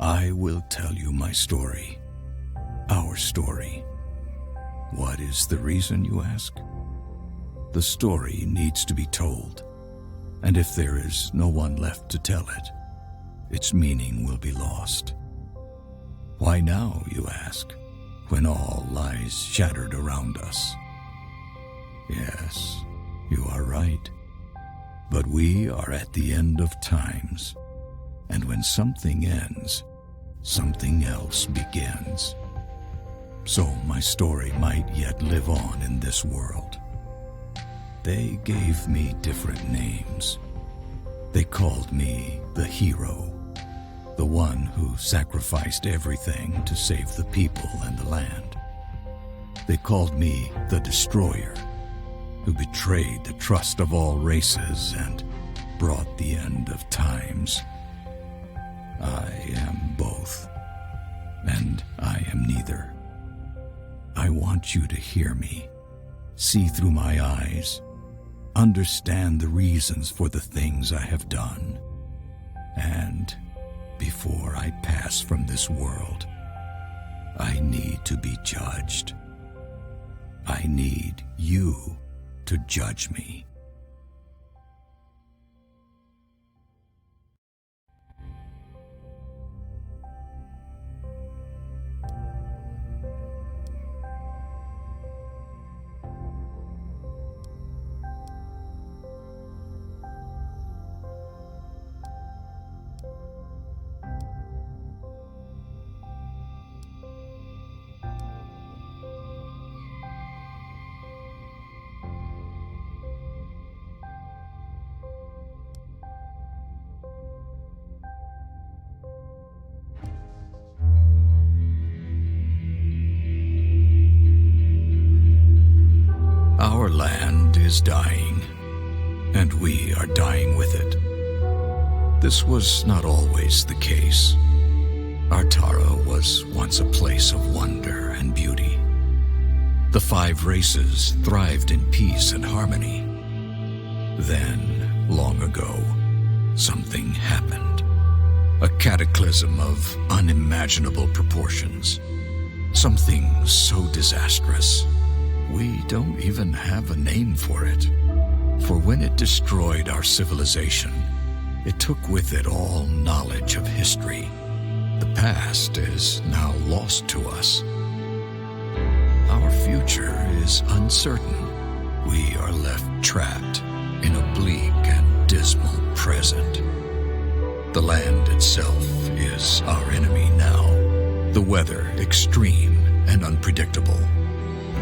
I will tell you my story. Our story. What is the reason, you ask? The story needs to be told, and if there is no one left to tell it, its meaning will be lost. Why now, you ask, when all lies shattered around us? Yes, you are right. But we are at the end of times, and when something ends, something else begins. So my story might yet live on in this world. They gave me different names. They called me the hero, the one who sacrificed everything to save the people and the land. They called me the destroyer, who betrayed the trust of all races and brought the end of times. I am both, and I am neither. I want you to hear me, see through my eyes, understand the reasons for the things I have done. And before I pass from this world, I need to be judged. I need you to judge me. Our land is dying, and we are dying with it. This was not always the case. Artara was once a place of wonder and beauty. The 5 races thrived in peace and harmony. Then, long ago, something happened. A cataclysm of unimaginable proportions. Something so disastrous, we don't even have a name for it. For when it destroyed our civilization, it took with it all knowledge of history. The past is now lost to us. Our future is uncertain. We are left trapped in a bleak and dismal present. The land itself is our enemy now. The weather extreme and unpredictable.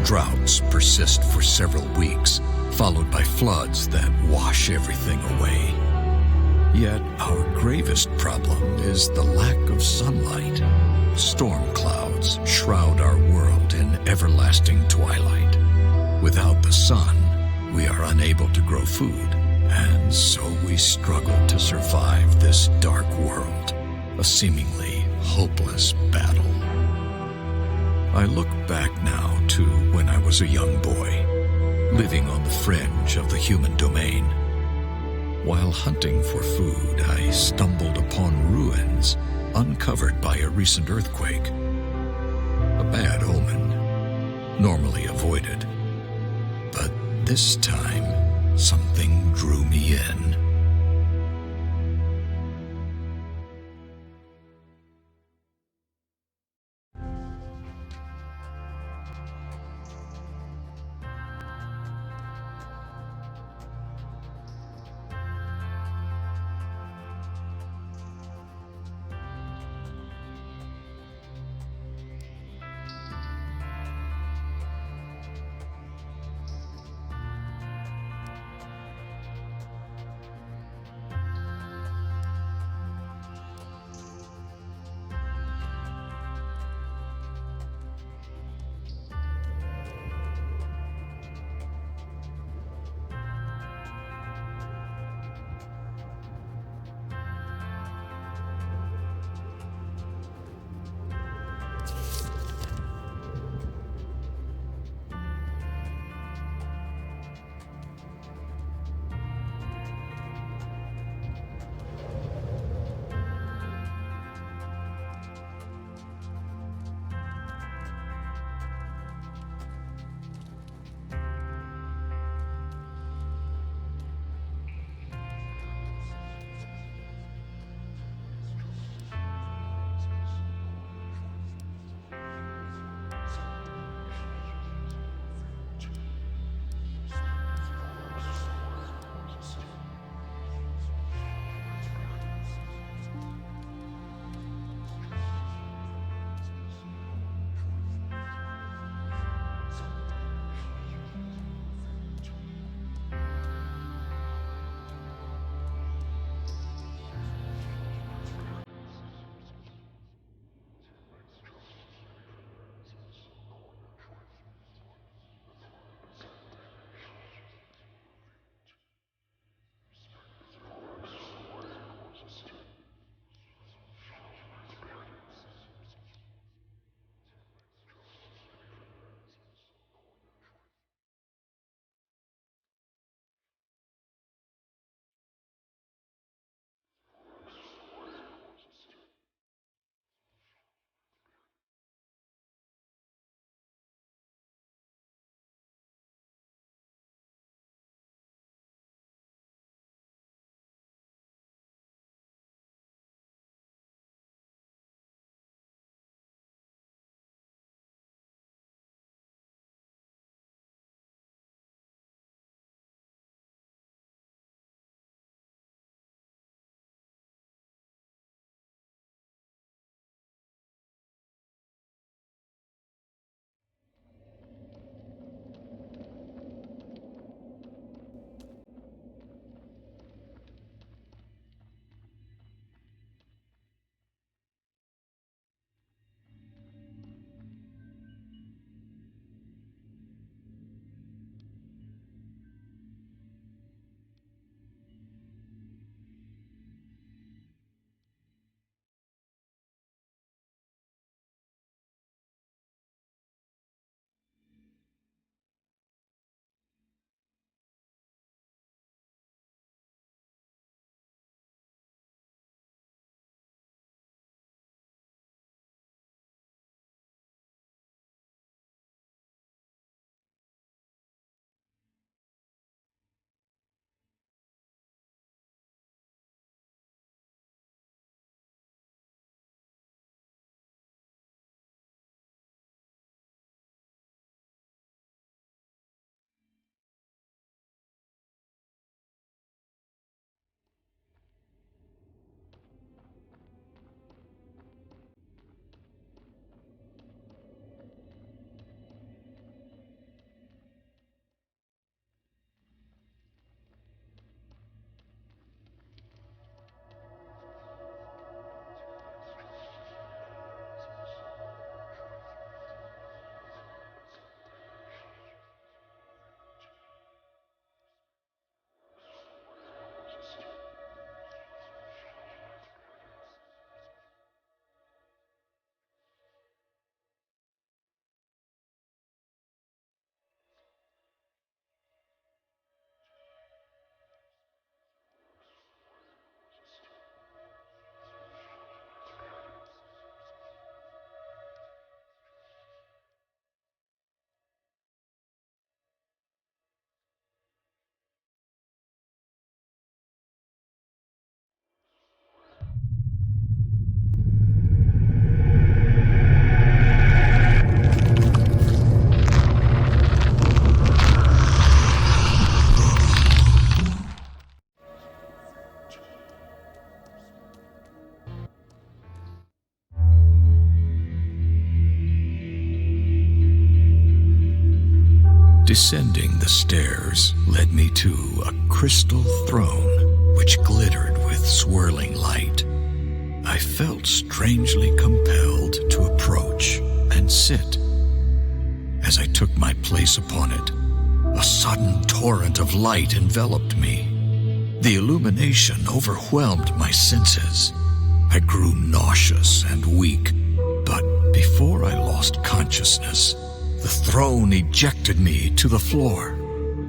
Droughts persist for several weeks, followed by floods that wash everything away. Yet our gravest problem is the lack of sunlight. Storm clouds shroud our world in everlasting twilight. Without the sun, we are unable to grow food, and so we struggle to survive this dark world, a seemingly hopeless battle. I look back now to when I was a young boy, living on the fringe of the human domain. While hunting for food, I stumbled upon ruins uncovered by a recent earthquake. A bad omen, normally avoided. But this time, something drew me in. Descending the stairs led me to a crystal throne which glittered with swirling light. I felt strangely compelled to approach and sit. As I took my place upon it, a sudden torrent of light enveloped me. The illumination overwhelmed my senses. I grew nauseous and weak, but before I lost consciousness, the throne ejected me to the floor.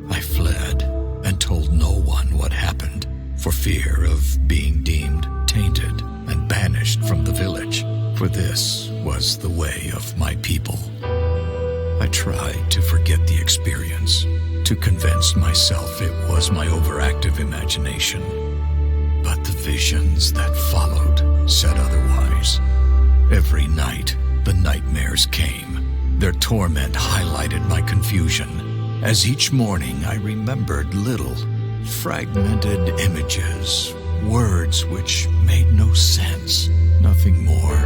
I fled and told no one what happened, for fear of being deemed tainted and banished from the village, for this was the way of my people. I tried to forget the experience, to convince myself it was my overactive imagination. But the visions that followed said otherwise. Every night, the nightmares came. Their torment highlighted my confusion, as each morning I remembered little, fragmented images, words which made no sense, nothing more.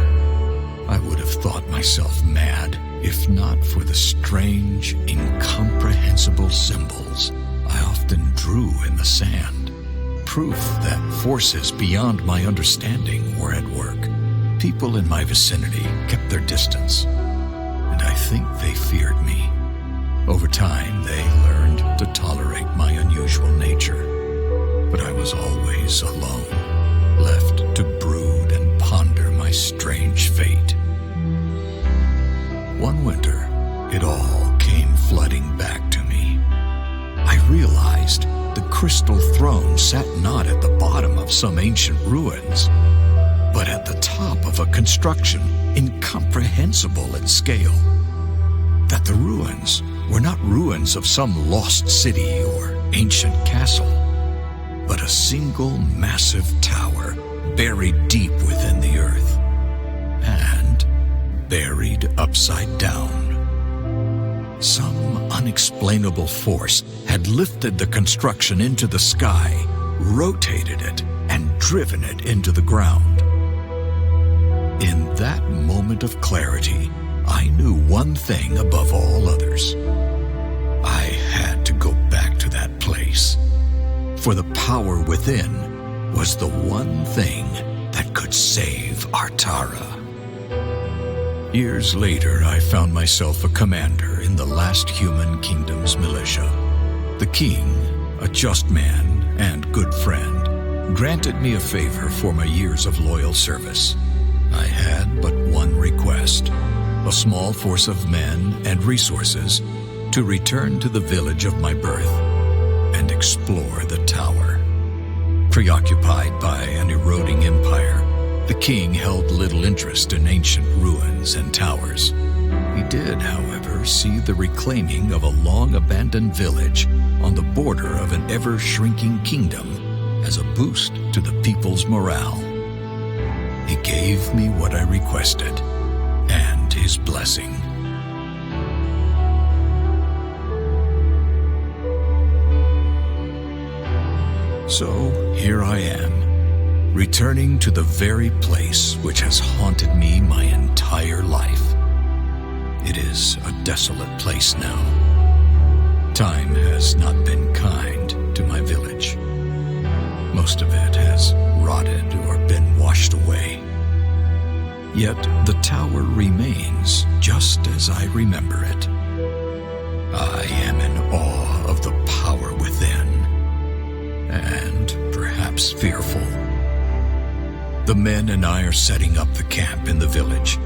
I would have thought myself mad, if not for the strange, incomprehensible symbols I often drew in the sand. Proof that forces beyond my understanding were at work. People in my vicinity kept their distance, and I think they feared me. Over time, they learned to tolerate my unusual nature, but I was always alone, left to brood and ponder my strange fate. One winter, it all came flooding back to me. I realized the crystal throne sat not at the bottom of some ancient ruins, but at the top of a construction incomprehensible in scale. That the ruins were not ruins of some lost city or ancient castle, but a single massive tower buried deep within the earth, and buried upside down. Some unexplainable force had lifted the construction into the sky, rotated it, and driven it into the ground. In that moment of clarity, I knew one thing above all others. I had to go back to that place, for the power within was the one thing that could save Artara. Years later, I found myself a commander in the last human kingdom's militia. The king, a just man and good friend, granted me a favor for my years of loyal service. I had but one request: a small force of men and resources to return to the village of my birth and explore the tower. Preoccupied by an eroding empire, the king held little interest in ancient ruins and towers. He did, however, see the reclaiming of a long-abandoned village on the border of an ever-shrinking kingdom as a boost to the people's morale. He gave me what I requested, and his blessing. So here I am, returning to the very place which has haunted me my entire life. It is a desolate place now. Time has not been kind to my village. Most of it has rotted or been washed away. Yet the tower remains just as I remember it. I am in awe of the power within, and perhaps fearful. The men and I are setting up the camp in the village,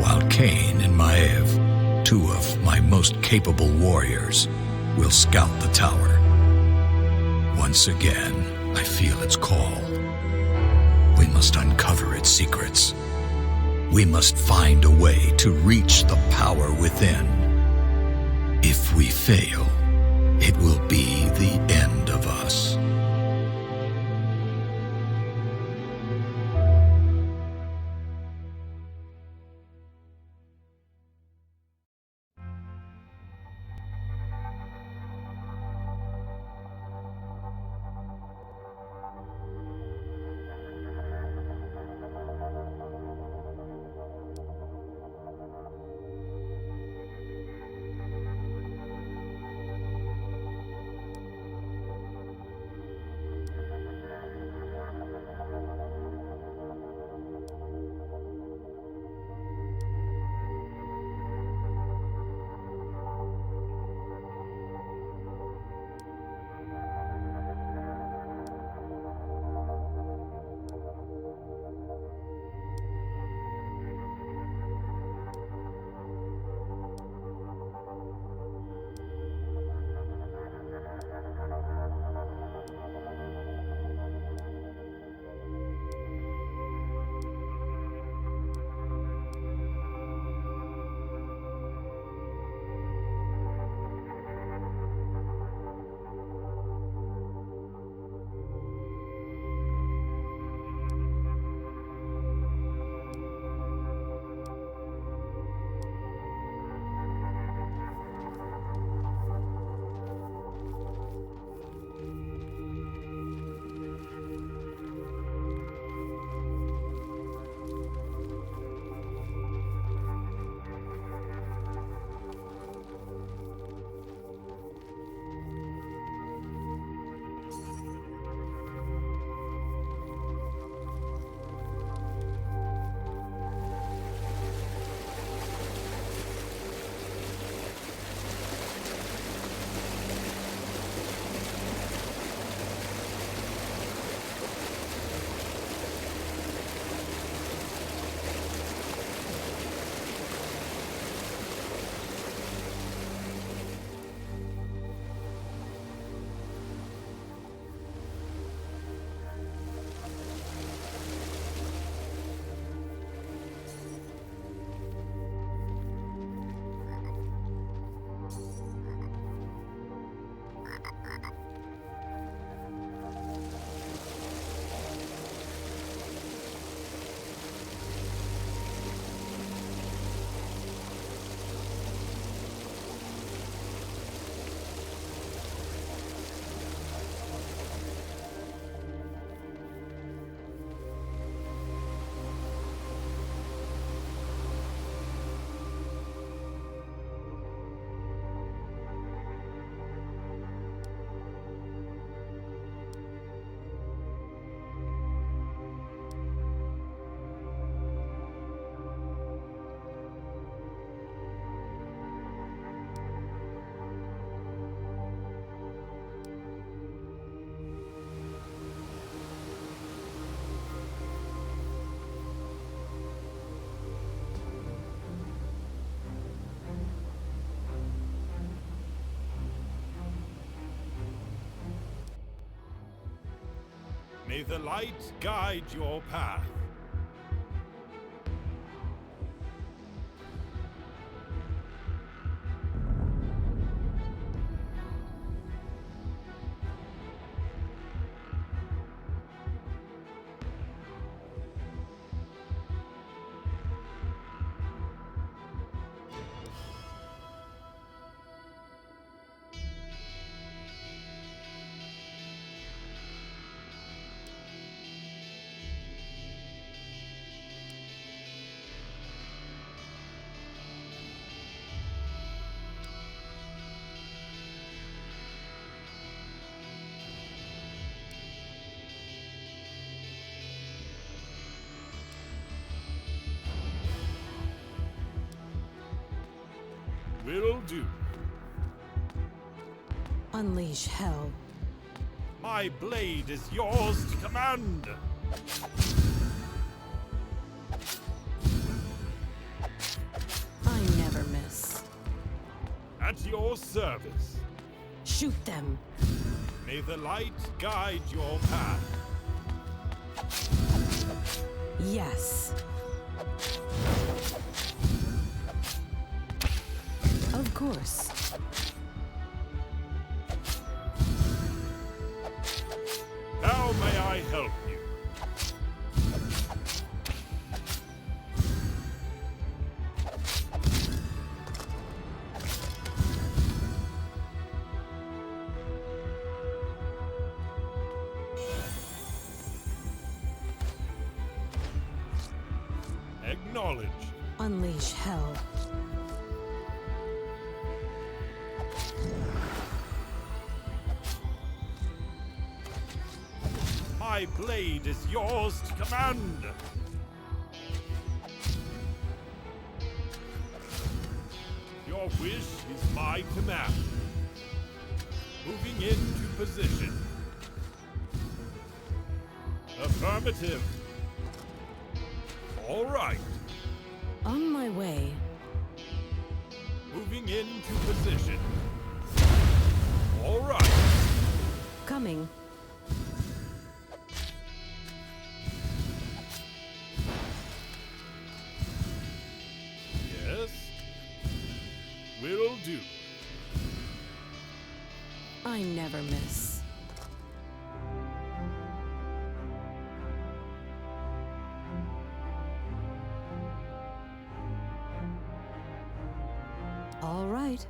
while Cain and Maev, two of my most capable warriors, will scout the tower. Once again, I feel its call. We must uncover its secrets. We must find a way to reach the power within. If we fail, it will be the end of us. May the light guide your path. Will do. Unleash hell. My blade is yours to command. I never miss. At your service. Shoot them. May the light guide your path. Yes. Of course. How may I help you? Acknowledge. Unleash hell. My blade is yours to command. Your wish is my command. Moving into position. Affirmative. All right. On my way. Moving into position. All right. Coming. Yes. Will do. I never miss. All right.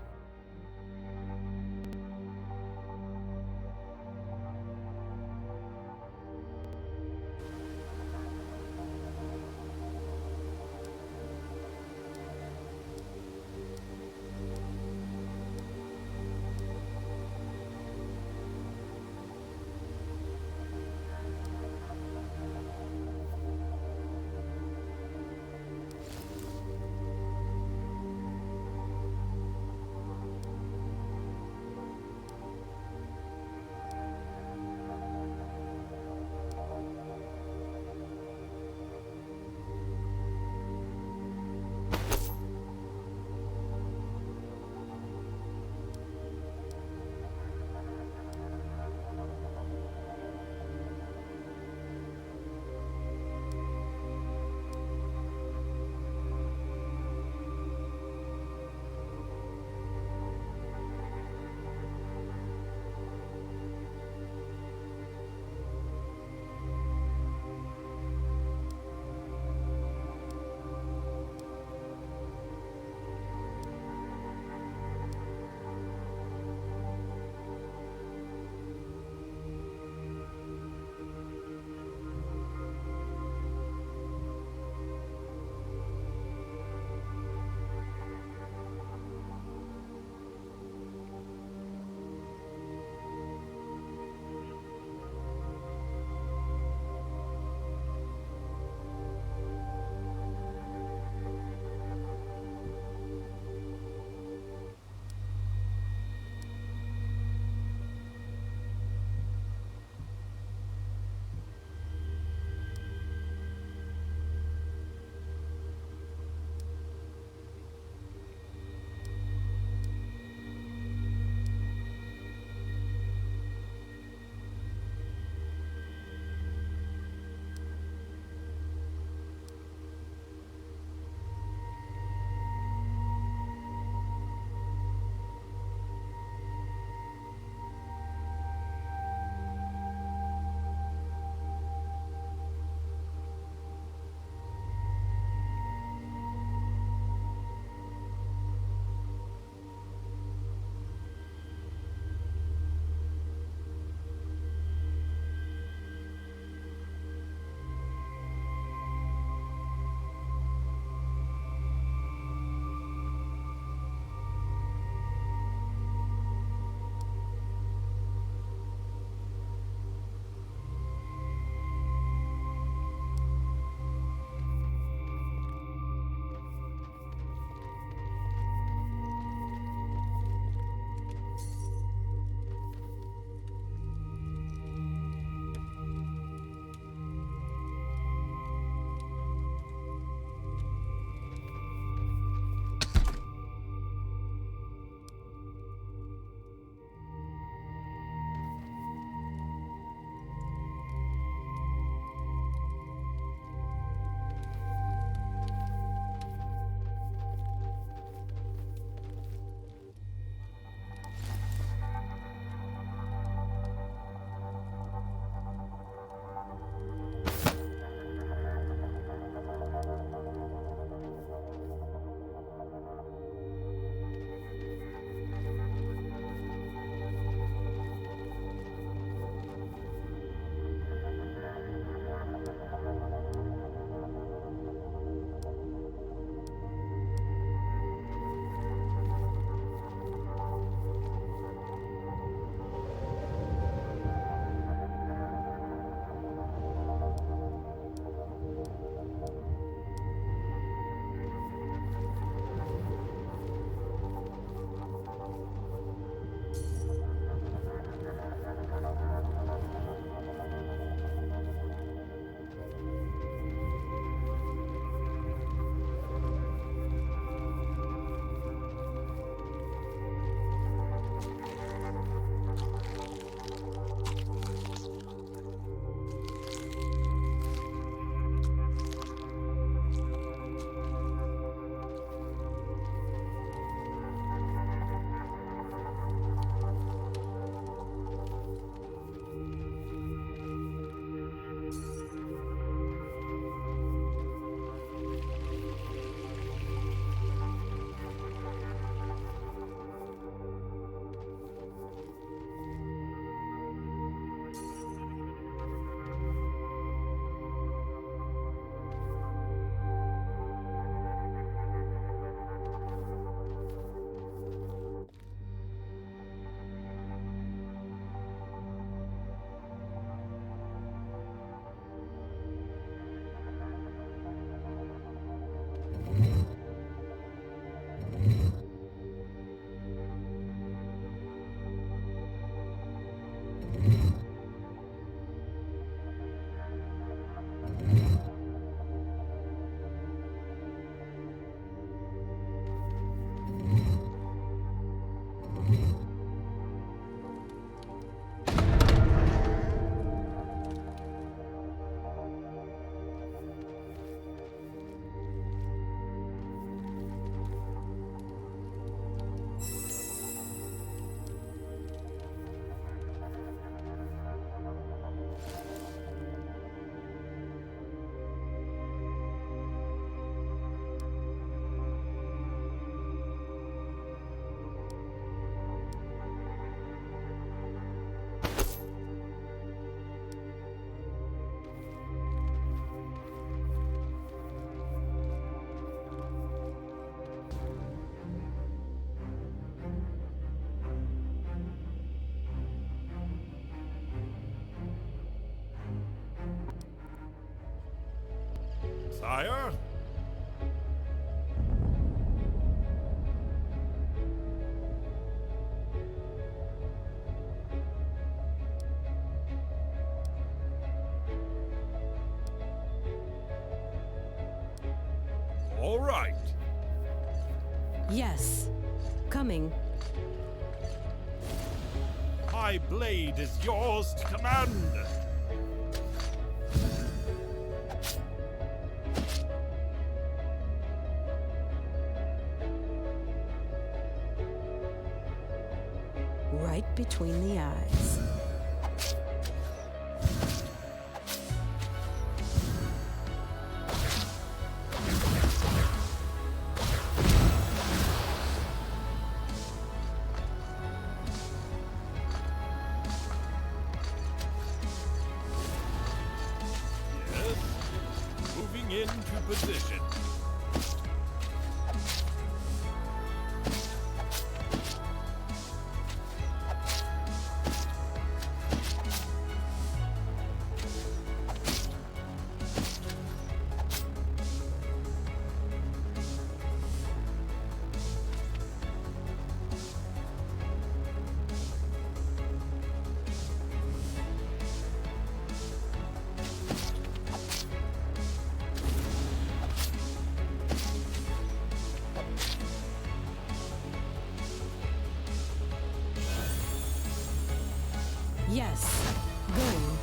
Sire? All right. Yes. Coming. My blade is yours to command. Right between the eyes. Yes. Moving into position. Yes. Going.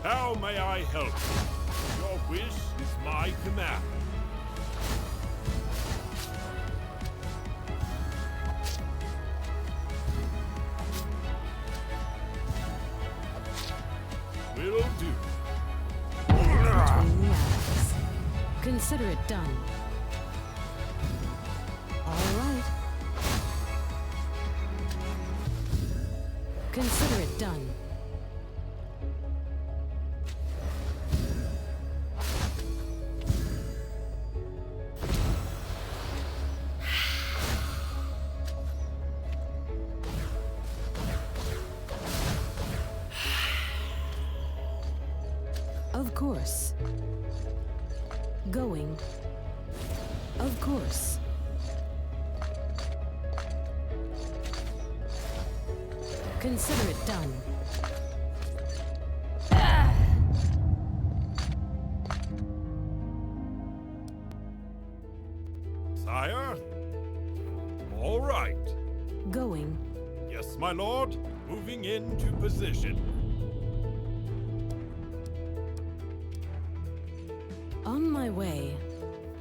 How may I help you? Your wish is my command. Will do. Between the eyes. Consider it done. All right. Consider it done. Of course. Going. Of course. Consider it done. Sire? All right. Going. Yes, my lord. Moving into position. On my way.